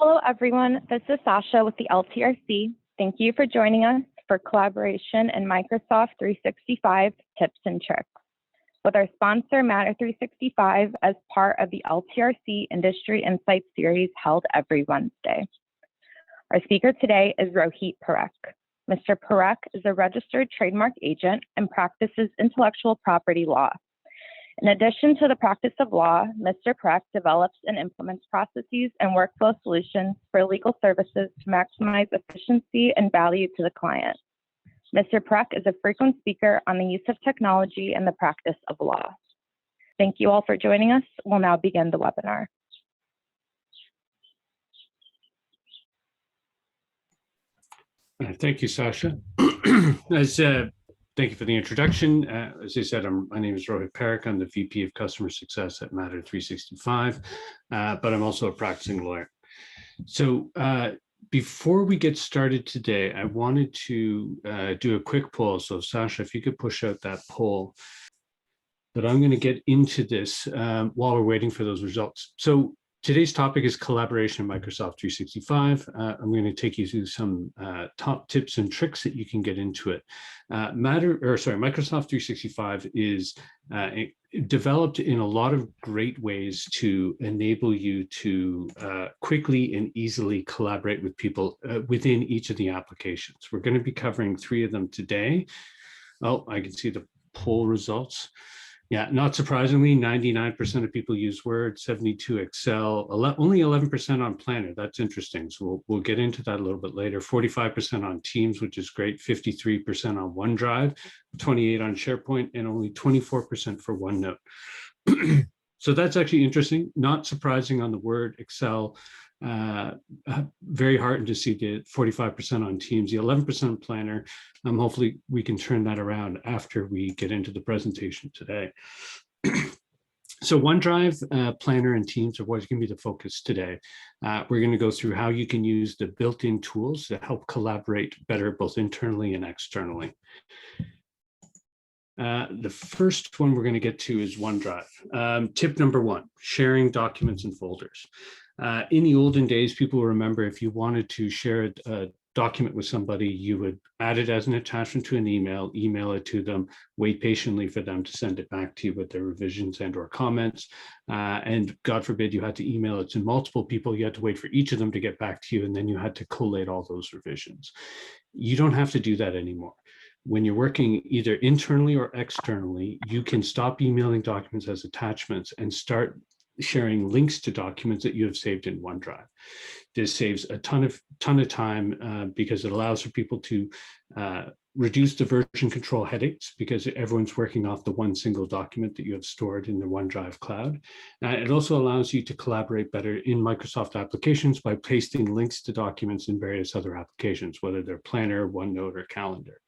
Hello, everyone. This is Sasha with the LTRC. Thank you for joining us for collaboration in Microsoft 365 tips and tricks with our sponsor, Matter 365, as part of the LTRC Industry Insights series held every Wednesday. Our speaker today is Rohit Parekh. Mr. Parekh is a registered trademark agent and practices intellectual property law. In addition to the practice of law, Mr. Parekh develops and implements processes and workflow solutions for legal services to maximize efficiency and value to the client. Mr. Parekh is a frequent speaker on the use of technology and the practice of law. Thank you all for joining us. We'll now begin the webinar. Thank you, Sasha. Thank you for the introduction. As I said, my name is Rohit Parekh. I'm the VP of Customer Success at Matter 365, but I'm also a practicing lawyer. So before we get started today, I wanted to do a quick poll. So Sasha, if you could push out that poll, but I'm going to get into this while we're waiting for those results. So today's topic is collaboration in Microsoft 365. I'm going to take you through some top tips and tricks that you can get into it. Microsoft 365 is developed in a lot of great ways to enable you to quickly and easily collaborate with people within each of the applications. We're going to be covering 3 of them today. Oh, I can see the poll results. Yeah, not surprisingly, 99% of people use Word, 72 Excel, only 11% on Planner. That's interesting. So we'll get into that a little bit later. 45% on Teams, which is great. 53% on OneDrive, 28% on SharePoint, and only 24% for OneNote. So that's actually interesting. Not surprising on the Word, Excel. Very heartened to see the 45% on Teams, the 11% on Planner. Hopefully we can turn that around after we get into the presentation today. So OneDrive, Planner, and Teams are what's going to be the focus today. We're going to go through how you can use the built-in tools to help collaborate better, both internally and externally. The first one we're going to get to is OneDrive. Tip number 1, sharing documents and folders. In the olden days, people remember if you wanted to share a document with somebody, you would add it as an attachment to an email it to them, wait patiently for them to send it back to you with their revisions and or comments. And God forbid you had to email it to multiple people, you had to wait for each of them to get back to you, and then you had to collate all those revisions. You don't have to do that anymore. When you're working either internally or externally, you can stop emailing documents as attachments and start sharing links to documents that you have saved in OneDrive. This saves a ton of time because it allows for people to reduce the version control headaches because everyone's working off the one single document that you have stored in the OneDrive cloud. It also allows you to collaborate better in Microsoft applications by pasting links to documents in various other applications, whether they're Planner, OneNote, or Calendar.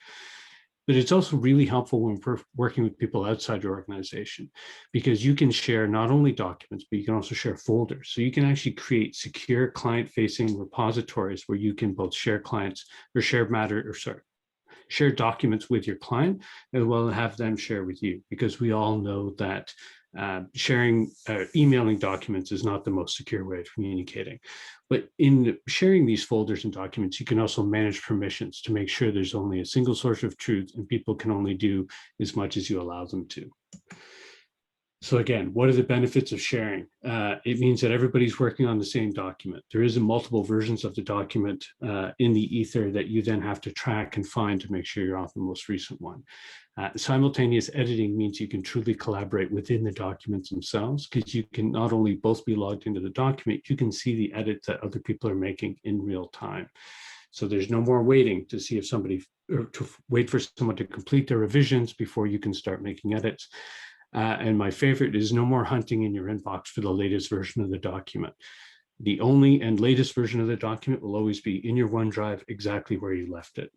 But it's also really helpful when we're working with people outside your organization because you can share not only documents, but you can also share folders. So you can actually create secure client-facing repositories where you can both share share documents with your client as well as have them share with you, because we all know that emailing documents is not the most secure way of communicating. But in sharing these folders and documents, you can also manage permissions to make sure there's only a single source of truth and people can only do as much as you allow them to. So again, what are the benefits of sharing? It means that everybody's working on the same document. There isn't multiple versions of the document in the ether that you then have to track and find to make sure you're on the most recent one. Simultaneous editing means you can truly collaborate within the documents themselves, because you can not only both be logged into the document, you can see the edits that other people are making in real time. So there's no more waiting to see if to wait for someone to complete their revisions before you can start making edits. And my favorite is no more hunting in your inbox for the latest version of the document. The only and latest version of the document will always be in your OneDrive exactly where you left it.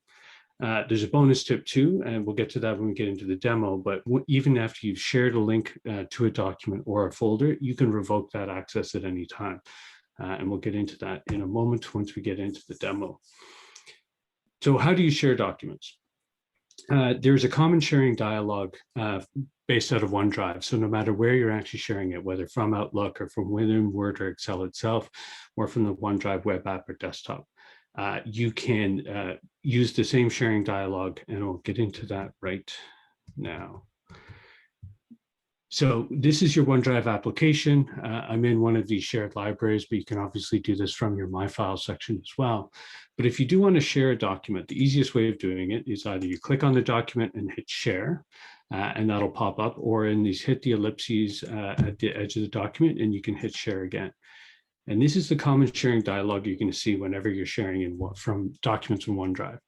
There's a bonus tip too, and we'll get to that when we get into the demo, but even after you've shared a link to a document or a folder, you can revoke that access at any time. And we'll get into that in a moment once we get into the demo. So how do you share documents? There's a common sharing dialog based out of OneDrive. So no matter where you're actually sharing it, whether from Outlook or from within Word or Excel itself, or from the OneDrive web app or desktop, you can use the same sharing dialog, and I'll get into that right now. So this is your OneDrive application. I'm in one of these shared libraries, but you can obviously do this from your My Files section as well. But if you do want to share a document, the easiest way of doing it is either you click on the document and hit share, and that'll pop up, or in these hit the ellipses at the edge of the document, and you can hit share again. And this is the common sharing dialog you're going to see whenever you're sharing from documents in OneDrive.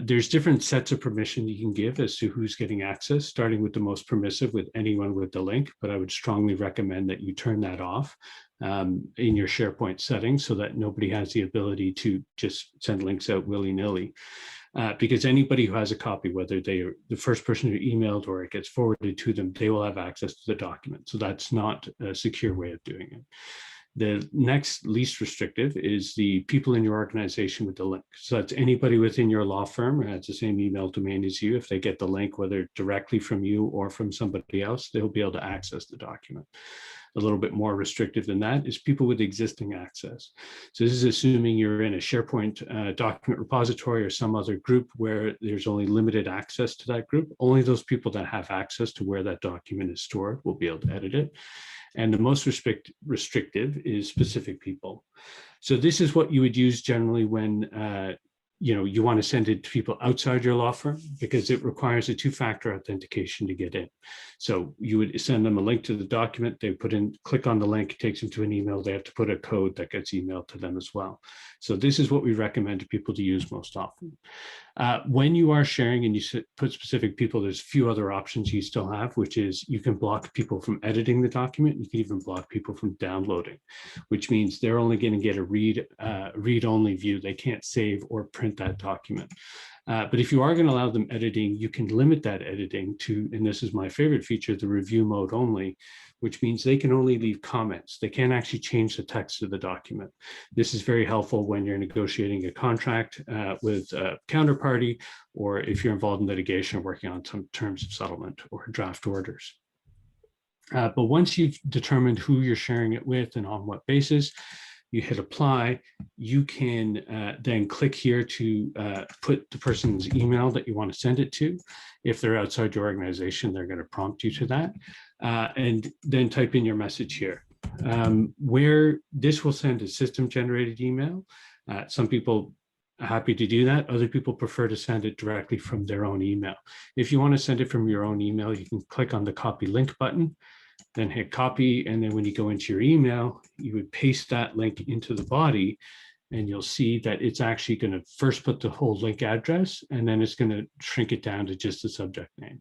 There's different sets of permission you can give as to who's getting access, starting with the most permissive with anyone with the link, but I would strongly recommend that you turn that off in your SharePoint settings so that nobody has the ability to just send links out willy-nilly. Because anybody who has a copy, whether they are the first person who emailed or it gets forwarded to them, they will have access to the document. So that's not a secure way of doing it. The next least restrictive is the people in your organization with the link. So that's anybody within your law firm who has the same email domain as you. If they get the link, whether directly from you or from somebody else, they'll be able to access the document. A little bit more restrictive than that is people with existing access. So this is assuming you're in a SharePoint document repository or some other group where there's only limited access to that group. Only those people that have access to where that document is stored will be able to edit it. And the most restrictive is specific people. So this is what you would use generally when you want to send it to people outside your law firm, because it requires a two-factor authentication to get in. So you would send them a link to the document, they click on the link, it takes them to an email, they have to put a code that gets emailed to them as well. So this is what we recommend to people to use most often. When you are sharing and you put specific people, there's a few other options you still have, which is you can block people from editing the document. You can even block people from downloading, which means they're only going to get a read-only view. They can't save or print that document. But if you are going to allow them editing, you can limit that editing to, and this is my favorite feature, the review mode only, which means they can only leave comments. They can't actually change the text of the document. This is very helpful when you're negotiating a contract with a counterparty, or if you're involved in litigation or working on some terms of settlement or draft orders. But once you've determined who you're sharing it with and on what basis, you hit apply, you can then click here to put the person's email that you want to send it to. If they're outside your organization, they're going to prompt you to that. And then type in your message here. Where this will send a system-generated email. Some people are happy to do that. Other people prefer to send it directly from their own email. If you want to send it from your own email, you can click on the copy link button, then hit copy, and then when you go into your email, you would paste that link into the body, and you'll see that it's actually going to first put the whole link address, and then it's going to shrink it down to just the subject name,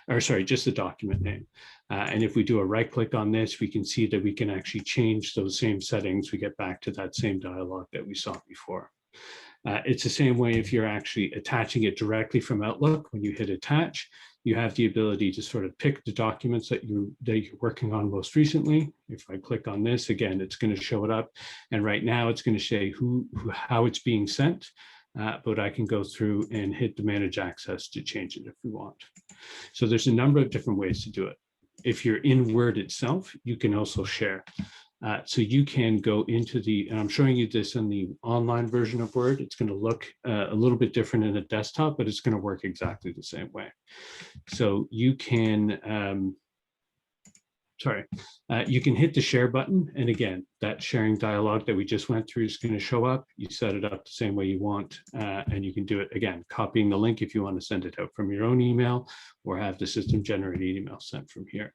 or sorry, just the document name. And if we do a right click on this, we can see that we can actually change those same settings. We get back to that same dialog that we saw before. It's the same way if you're actually attaching it directly from Outlook. When you hit attach, you have the ability to sort of pick the documents that you're working on most recently. If I click on this, again, it's going to show it up. And right now it's going to say how it's being sent, but I can go through and hit the manage access to change it if we want. So there's a number of different ways to do it. If you're in Word itself, you can also share. So you can go into and I'm showing you this in the online version of Word. It's going to look a little bit different in a desktop, but it's going to work exactly the same way. So you can, you can hit the share button. And again, that sharing dialog that we just went through is going to show up. You set it up the same way you want, and you can do it again, copying the link if you want to send it out from your own email or have the system generated email sent from here.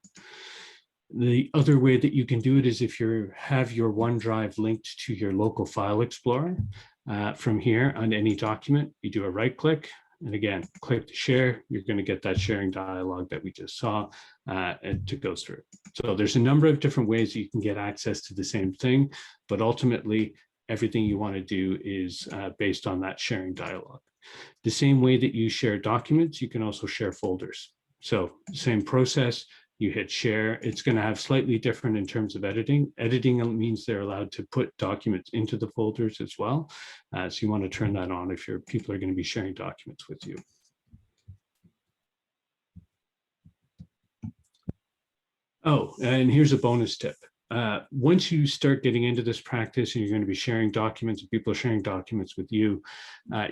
The other way that you can do it is if you have your OneDrive linked to your local file explorer. From here on any document, you do a right click, and again, click to share. You're going to get that sharing dialog that we just saw and to go through. So there's a number of different ways you can get access to the same thing, but ultimately everything you want to do is based on that sharing dialog. The same way that you share documents, you can also share folders. So same process. You hit share. It's going to have slightly different in terms of editing. Editing means they're allowed to put documents into the folders as well. So you want to turn that on if your people are going to be sharing documents with you. Oh, and here's a bonus tip. Once you start getting into this practice and you're going to be sharing documents and people are sharing documents with you,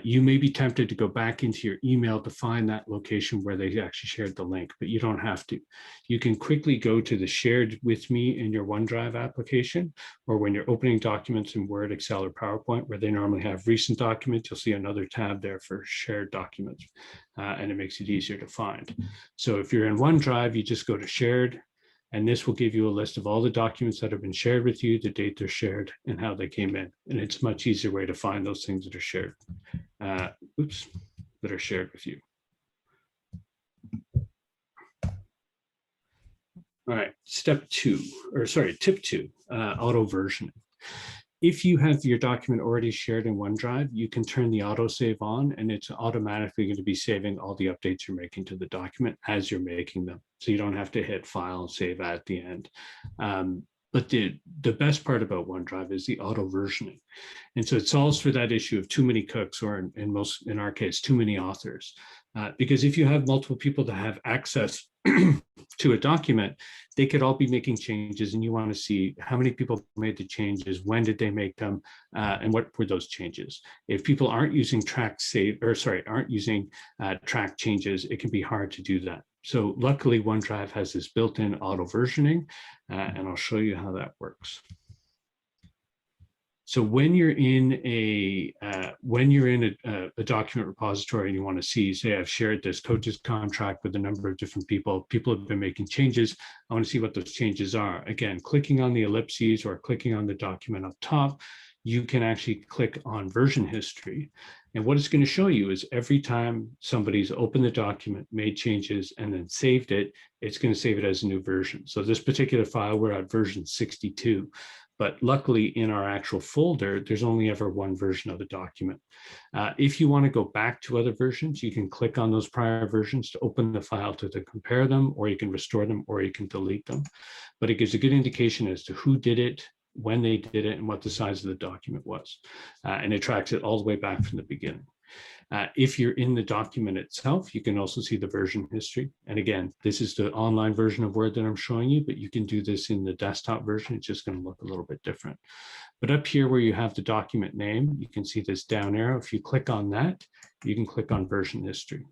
you may be tempted to go back into your email to find that location where they actually shared the link, but you don't have to. You can quickly go to the shared with me in your OneDrive application, or when you're opening documents in Word, Excel, or PowerPoint, where they normally have recent documents, you'll see another tab there for shared documents, and it makes it easier to find. So if you're in OneDrive, you just go to shared, and this will give you a list of all the documents that have been shared with you, the date they're shared, and how they came in. And it's a much easier way to find those things that are shared, that are shared with you. All right, tip two, auto versioning. If you have your document already shared in OneDrive, you can turn the autosave on, and it's automatically going to be saving all the updates you're making to the document as you're making them. So you don't have to hit file and save at the end. But the best part about OneDrive is the auto versioning. And so it solves for that issue of too many cooks, or in our case, too many authors. Because if you have multiple people that have access to a document, they could all be making changes, and you want to see how many people made the changes, when did they make them, and what were those changes. If people aren't using track changes, it can be hard to do that. So luckily, OneDrive has this built-in auto versioning, and I'll show you how that works. So when you're in a document repository and you want to see, say, I've shared this coach's contract with a number of different people, people have been making changes, I want to see what those changes are. Again, clicking on the ellipses or clicking on the document up top, you can actually click on version history. And what it's going to show you is every time somebody's opened the document, made changes, and then saved it, it's going to save it as a new version. So this particular file, we're at version 62. But luckily, in our actual folder, there's only ever one version of the document. If you want to go back to other versions, you can click on those prior versions to open the file to compare them, or you can restore them, or you can delete them. But it gives a good indication as to who did it, when they did it, and what the size of the document was. And it tracks it all the way back from the beginning. If you're in the document itself, you can also see the version history. And again, this is the online version of Word that I'm showing you, but you can do this in the desktop version. It's just going to look a little bit different. But up here where you have the document name, you can see this down arrow. If you click on that, you can click on version history.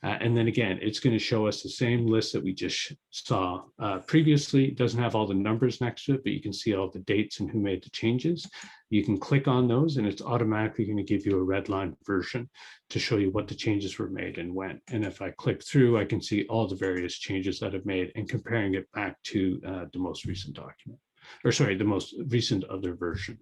And then again, it's going to show us the same list that we just saw previously. It doesn't have all the numbers next to it, but you can see all the dates and who made the changes. You can click on those, and it's automatically going to give you a red line version to show you what the changes were made and when. And if I click through, I can see all the various changes that I've made and comparing it back to the most recent document, or sorry, the most recent other version.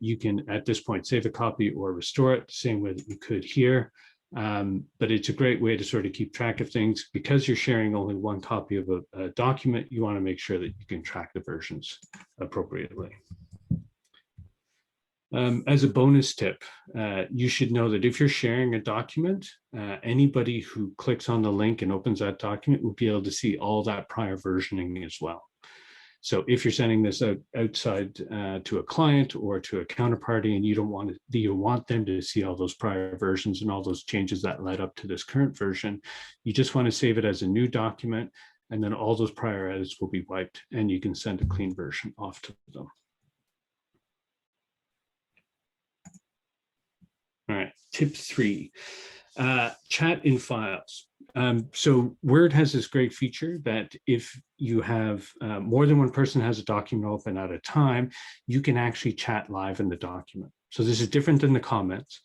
You can, at this point, save a copy or restore it the same way that you could here. But it's a great way to sort of keep track of things. Because you're sharing only one copy of a document, you want to make sure that you can track the versions appropriately. As a bonus tip, you should know that if you're sharing a document, anybody who clicks on the link and opens that document will be able to see all that prior versioning as well. So if you're sending this outside to a client or to a counterparty, and you want them to see all those prior versions and all those changes that led up to this current version, you just want to save it as a new document, and then all those prior edits will be wiped, and you can send a clean version off to them. All right, tip 3, chat in files. So Word has this great feature that if you have more than one person has a document open at a time, you can actually chat live in the document. So this is different than the comments.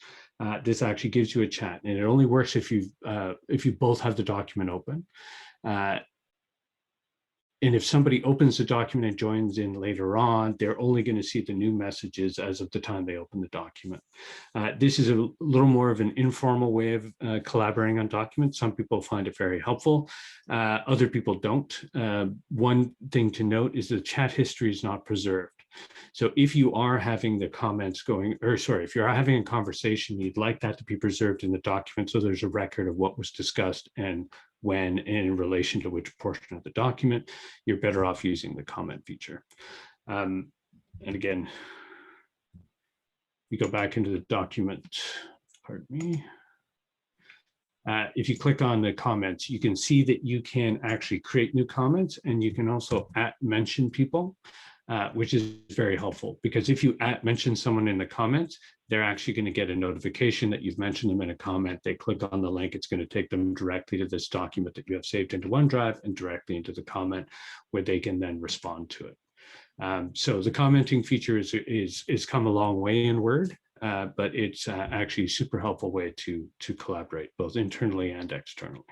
This actually gives you a chat, and it only works if you both have the document open. And if somebody opens the document and joins in later on, they're only going to see the new messages as of the time they open the document. This is a little more of an informal way of collaborating on documents. Some people find it very helpful. Other people don't. One thing to note is the chat history is not preserved. So if you are having the comments going, or sorry, if you're having a conversation, you'd like that to be preserved in the document so there's a record of what was discussed and when in relation to which portion of the document, you're better off using the comment feature. And again, we go back into the document, pardon me. If you click on the comments, you can see that you can actually create new comments, and you can also mention people, which is very helpful, because if you mention someone in the comments, they're actually going to get a notification that you've mentioned them in a comment. They click on the link, it's going to take them directly to this document that you have saved into OneDrive and directly into the comment where they can then respond to it. So the commenting feature is come a long way in Word, but it's actually a super helpful way to collaborate both internally and externally.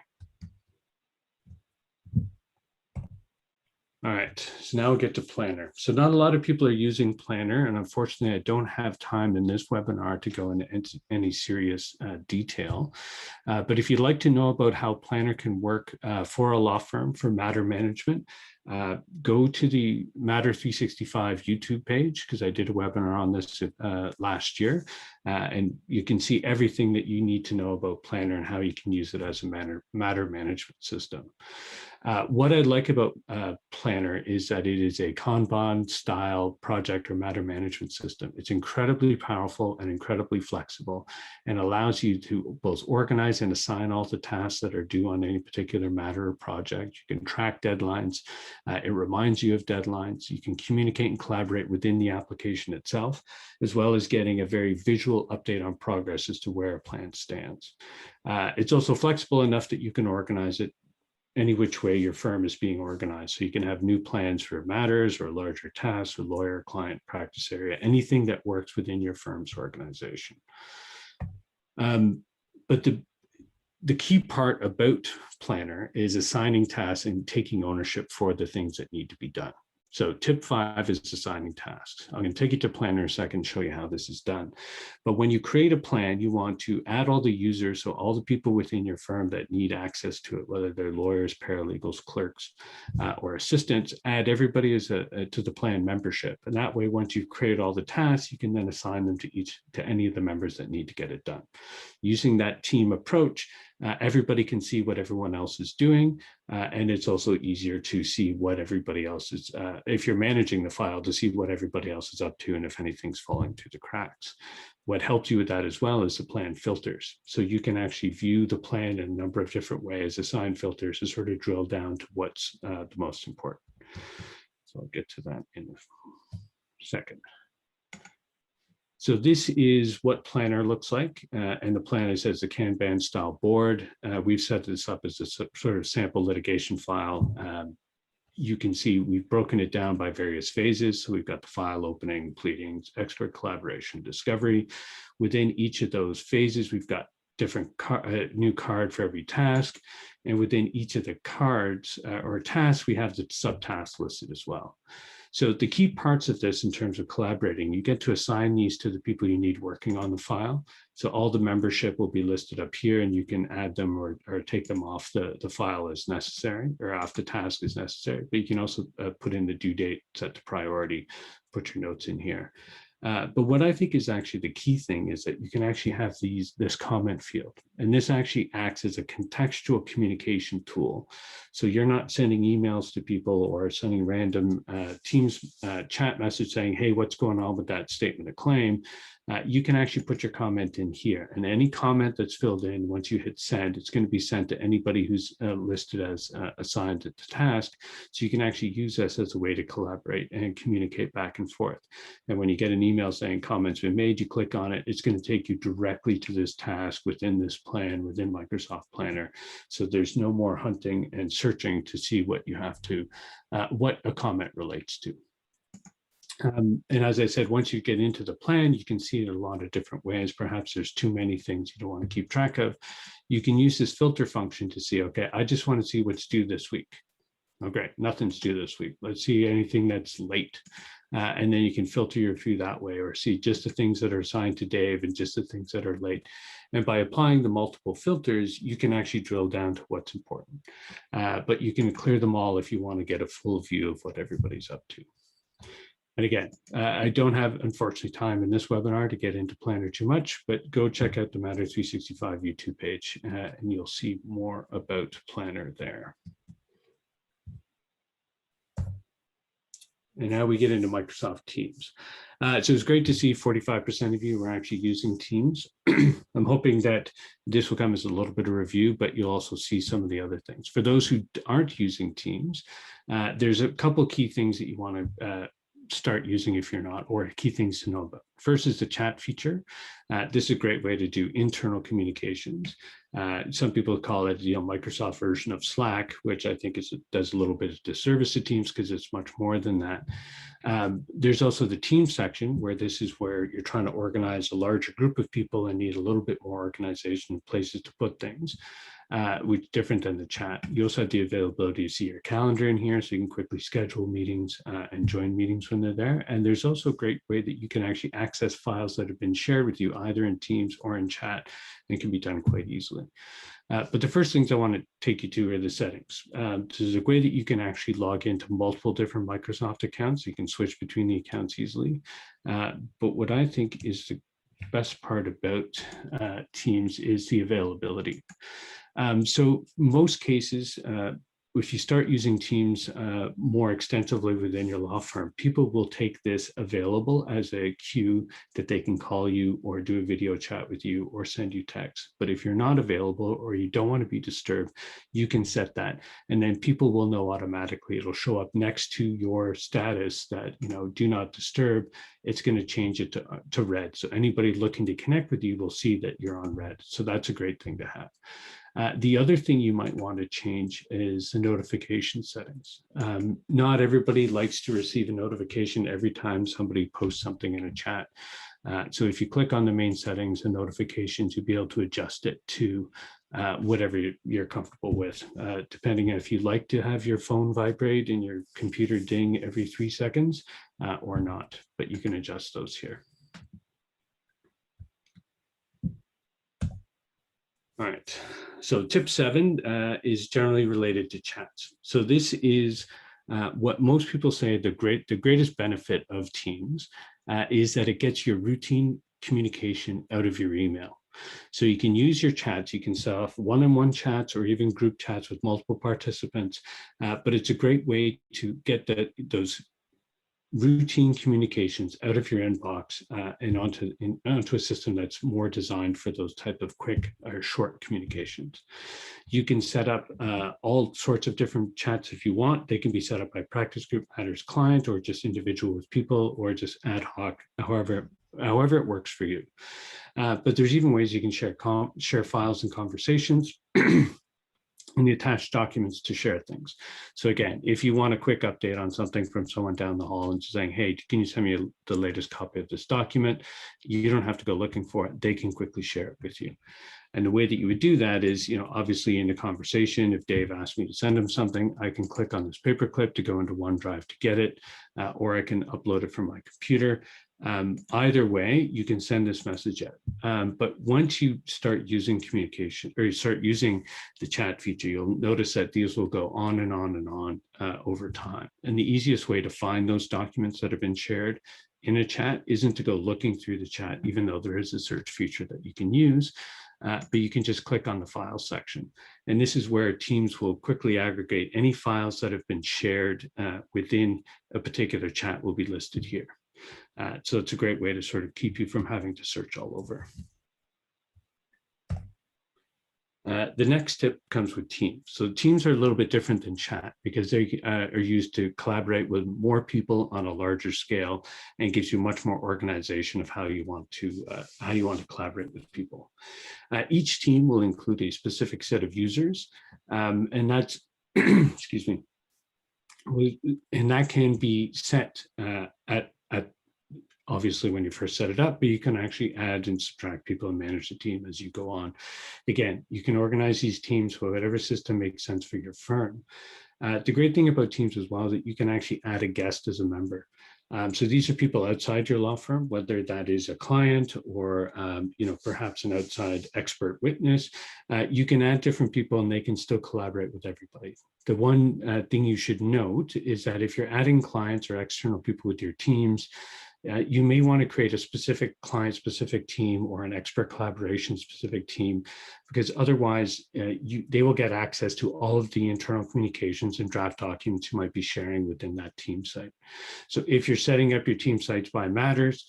All right, so now we'll get to Planner. So not a lot of people are using Planner, and unfortunately I don't have time in this webinar to go into any serious detail. But if you'd like to know about how Planner can work for a law firm for matter management, go to the Matter 365 YouTube page, because I did a webinar on this last year, and you can see everything that you need to know about Planner and how you can use it as a matter management system. What I like about Planner is that it is a Kanban style project or matter management system. It's incredibly powerful and incredibly flexible, and allows you to both organize and assign all the tasks that are due on any particular matter or project. You can track deadlines. It reminds you of deadlines. You can communicate and collaborate within the application itself, as well as getting a very visual update on progress as to where a plan stands. It's also flexible enough that you can organize it any which way your firm is being organized. So you can have new plans for matters or larger tasks or lawyer, client, practice area, anything that works within your firm's organization. But the key part about Planner is assigning tasks and taking ownership for the things that need to be done. So tip 5 is assigning tasks. I'm going to take you to Planner in a second and show you how this is done. But when you create a plan, you want to add all the users, so all the people within your firm that need access to it, whether they're lawyers, paralegals, clerks, or assistants, add everybody as to the plan membership. And that way, once you've created all the tasks, you can then assign them to any of the members that need to get it done. Using that team approach, everybody can see what everyone else is doing, and it's also easier to see what everybody else is, if you're managing the file, to see what everybody else is up to and if anything's falling through the cracks. What helps you with that as well is the plan filters. So you can actually view the plan in a number of different ways, assign filters to sort of drill down to what's the most important. So I'll get to that in a second. So this is what Planner looks like, and the plan is as a Kanban style board. We've set this up as a sort of sample litigation file. You can see we've broken it down by various phases. So we've got the file opening, pleadings, expert collaboration, discovery. Within each of those phases, we've got different new card for every task. And within each of the cards or tasks, we have the subtasks listed as well. So the key parts of this in terms of collaborating, you get to assign these to the people you need working on the file. So all the membership will be listed up here, and you can add them or take them off the file as necessary, or off the task as necessary. But you can also put in the due date, set to priority, put your notes in here. But what I think is actually the key thing is that you can actually have this comment field, and this actually acts as a contextual communication tool. So you're not sending emails to people or sending random Teams chat message saying, hey, what's going on with that statement of claim? You can actually put your comment in here, and any comment that's filled in, once you hit send, it's going to be sent to anybody who's listed as assigned to the task. So you can actually use this as a way to collaborate and communicate back and forth. And when you get an email saying comments been made, you click on it, it's going to take you directly to this task within this plan, within Microsoft Planner. So there's no more hunting and searching to see what you have to, what a comment relates to. And as I said, once you get into the plan, you can see it in a lot of different ways. Perhaps there's too many things you don't want to keep track of. You can use this filter function to see, okay, I just want to see what's due this week. Oh, great, nothing's due this week. Let's see anything that's late. And then you can filter your view that way, or see just the things that are assigned to Dave and just the things that are late. And by applying the multiple filters, you can actually drill down to what's important. But you can clear them all if you want to get a full view of what everybody's up to. And again, I don't have, unfortunately, time in this webinar to get into Planner too much, but go check out the Matter 365 YouTube page, and you'll see more about Planner there. and now we get into Microsoft Teams. So it's great to see 45% of you are actually using Teams. I'm hoping that this will come as a little bit of review, but you'll also see some of the other things. For those who aren't using Teams, there's a couple key things that you want to start using if you're not, or key things to know about. First is the chat feature. This is a great way to do internal communications. Some people call it, Microsoft version of Slack, which I think does a little bit of disservice to Teams because it's much more than that. There's also the team section, where this is where you're trying to organize a larger group of people and need a little bit more organization, places to put things, which is different than the chat. You also have the availability to see your calendar in here, so you can quickly schedule meetings and join meetings when they're there. And there's also a great way that you can actually access files that have been shared with you either in Teams or in chat, and it can be done quite easily. But the first things I want to take you to are the settings. There's a way that you can actually log into multiple different Microsoft accounts. You can switch between the accounts easily. But what I think is the best part about Teams is the availability. So most cases, if you start using Teams more extensively within your law firm, people will take this available as a queue that they can call you or do a video chat with you or send you text. But if you're not available or you don't want to be disturbed, you can set that. And then people will know automatically. It'll show up next to your status that, do not disturb. It's going to change it to red. So anybody looking to connect with you will see that you're on red. So that's a great thing to have. The other thing you might want to change is the notification settings. Not everybody likes to receive a notification every time somebody posts something in a chat. So if you click on the main settings and notifications, you'll be able to adjust it to whatever you're comfortable with, depending on if you like to have your phone vibrate and your computer ding every 3 seconds or not, but you can adjust those here. All right, so tip 7 is generally related to chats. So this is what most people say the greatest benefit of Teams is that it gets your routine communication out of your email. So you can use your chats, you can set off one-on-one chats or even group chats with multiple participants, but it's a great way to get those routine communications out of your inbox and onto a system that's more designed for those type of quick or short communications. You can set up all sorts of different chats if you want. They can be set up by practice group, matters client, or just individual with people, or just ad hoc, however it works for you. But there's even ways you can share files and conversations and the attached documents to share things. So again, if you want a quick update on something from someone down the hall and just saying, hey, can you send me the latest copy of this document? You don't have to go looking for it. They can quickly share it with you. And the way that you would do that is, obviously in the conversation, if Dave asked me to send him something, I can click on this paperclip to go into OneDrive to get it, or I can upload it from my computer. Either way, you can send this message out. But once you start using communication, or you start using the chat feature, you'll notice that these will go on and on and on over time. And the easiest way to find those documents that have been shared in a chat isn't to go looking through the chat, even though there is a search feature that you can use. But you can just click on the file section. And this is where Teams will quickly aggregate any files that have been shared within a particular chat will be listed here. So it's a great way to sort of keep you from having to search all over. The next tip comes with Teams. So Teams are a little bit different than chat because they are used to collaborate with more people on a larger scale, and gives you much more organization of how you want to collaborate with people. Each team will include a specific set of users, and that's excuse me, and that can be set at obviously when you first set it up, but you can actually add and subtract people and manage the team as you go on. Again, you can organize these teams for whatever system makes sense for your firm. The great thing about Teams as well is that you can actually add a guest as a member. So these are people outside your law firm, whether that is a client or perhaps an outside expert witness. You can add different people and they can still collaborate with everybody. The one thing you should note is that if you're adding clients or external people with your teams, You may want to create a specific client-specific team or an expert collaboration-specific team, because otherwise they will get access to all of the internal communications and draft documents you might be sharing within that team site. So if you're setting up your team sites by matters,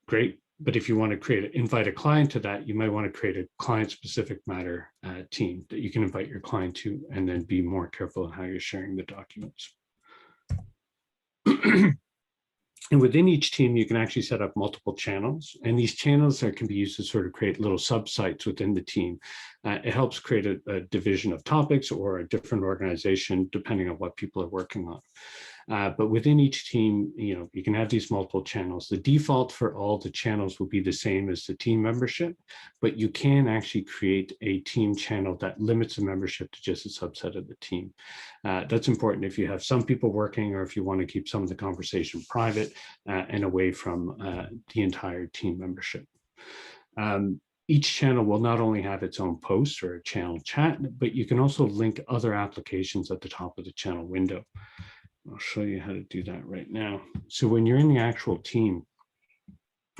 great. But if you want to invite a client to that, you might want to create a client-specific matter team that you can invite your client to, and then be more careful in how you're sharing the documents. And within each team, you can actually set up multiple channels, and these channels can be used to sort of create little subsites within the team. It helps create a division of topics or a different organization depending on what people are working on. But within each team, you can have these multiple channels. The default for all the channels will be the same as the team membership, but you can actually create a team channel that limits the membership to just a subset of the team. That's important if you have some people working, or if you want to keep some of the conversation private and away from the entire team membership. Each channel will not only have its own post or a channel chat, but you can also link other applications at the top of the channel window. I'll show you how to do that right now. So when you're in the actual team,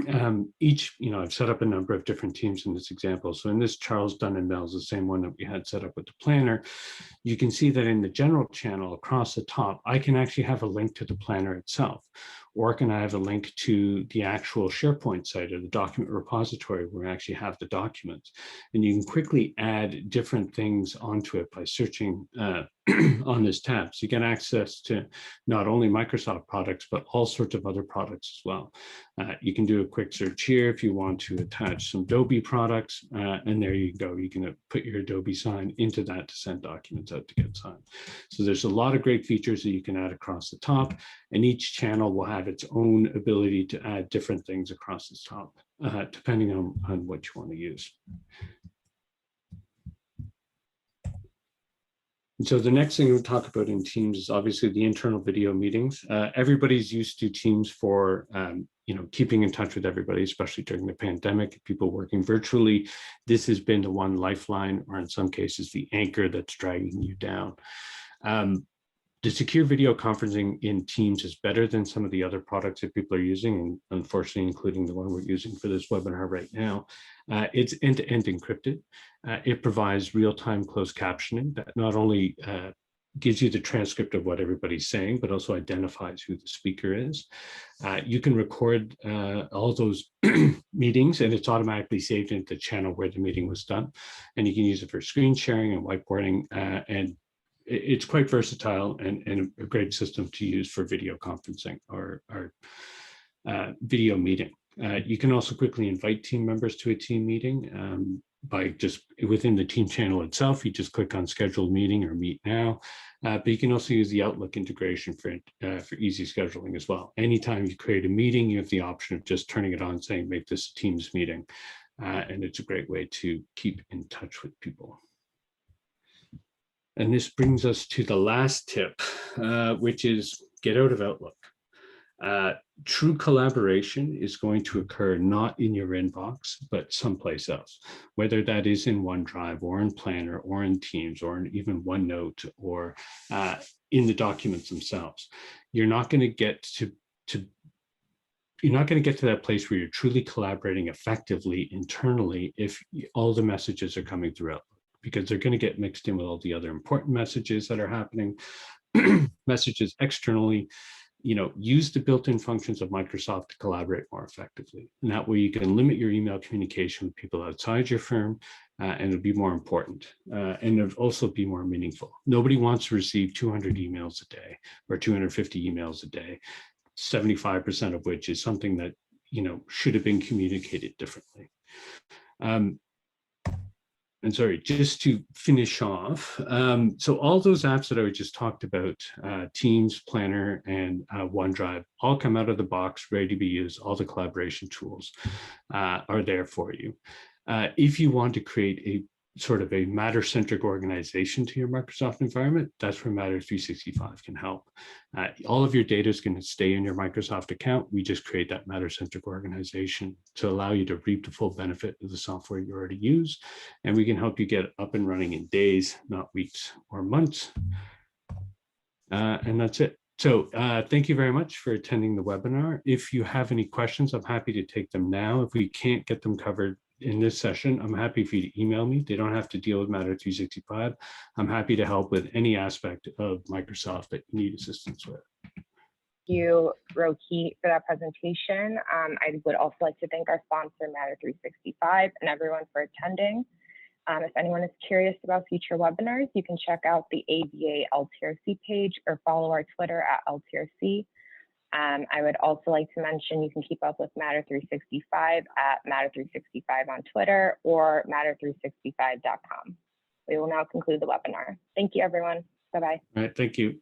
I've set up a number of different teams in this example. So in this, Charles Dunn and Mel's the same one that we had set up with the planner. You can see that in the general channel across the top, I can actually have a link to the planner itself, or can I have a link to the actual SharePoint site or the document repository where I actually have the documents. And you can quickly add different things onto it by searching on this tab. So you get access to not only Microsoft products, but all sorts of other products as well. You can do a quick search here if you want to attach some Adobe products, and there you go. You can put your Adobe sign into that to send documents out to get signed. So there's a lot of great features that you can add across the top, and each channel will have its own ability to add different things across the top, depending on what you want to use. So the next thing we'll talk about in Teams is obviously the internal video meetings. Everybody's used to Teams for keeping in touch with everybody, especially during the pandemic, people working virtually. This has been the one lifeline, or in some cases, the anchor that's dragging you down. The secure video conferencing in Teams is better than some of the other products that people are using, and unfortunately, including the one we're using for this webinar right now. It's end-to-end encrypted. It provides real-time closed captioning that not only gives you the transcript of what everybody's saying, but also identifies who the speaker is. You can record all those meetings, and it's automatically saved into the channel where the meeting was done. And you can use it for screen sharing and whiteboarding, and it's quite versatile and a great system to use for video conferencing or video meeting. You can also quickly invite team members to a team meeting by just within the team channel itself. You just click on scheduled meeting or meet now, but you can also use the Outlook integration for easy scheduling as well. Anytime you create a meeting, you have the option of just turning it on, saying make this a Teams meeting, and it's a great way to keep in touch with people. And this brings us to the last tip, which is get out of Outlook. True collaboration is going to occur not in your inbox, but someplace else, whether that is in OneDrive or in Planner or in Teams or in even OneNote or in the documents themselves. You're not going to get to that place where you're truly collaborating effectively internally if all the messages are coming through Outlook, because they're going to get mixed in with all the other important messages that are happening, messages externally. Use the built-in functions of Microsoft to collaborate more effectively. And that way you can limit your email communication with people outside your firm, and it'll be more important, and it'll also be more meaningful. Nobody wants to receive 200 emails a day or 250 emails a day, 75% of which is something that, should have been communicated differently. And sorry, just to finish off, so all those apps that I just talked about, Teams, Planner, and OneDrive, all come out of the box, ready to be used. All the collaboration tools are there for you. If you want to create a sort of a matter-centric organization to your Microsoft environment, that's where Matter 365 can help. All of your data is going to stay in your Microsoft account. We just create that matter-centric organization to allow you to reap the full benefit of the software you already use. And we can help you get up and running in days, not weeks or months. And that's it. So thank you very much for attending the webinar. If you have any questions, I'm happy to take them now. If we can't get them covered in this session, I'm happy for you to email me. They don't have to deal with Matter 365. I'm happy to help with any aspect of Microsoft that you need assistance with. Thank you, Rohit, for that presentation. I would also like to thank our sponsor, Matter 365, and everyone for attending. If anyone is curious about future webinars, you can check out the ABA LTRC page or follow our Twitter at LTRC. I would also like to mention you can keep up with Matter 365 at Matter 365 on Twitter or matter365.com. We will now conclude the webinar. Thank you, everyone. Bye-bye. All right, thank you.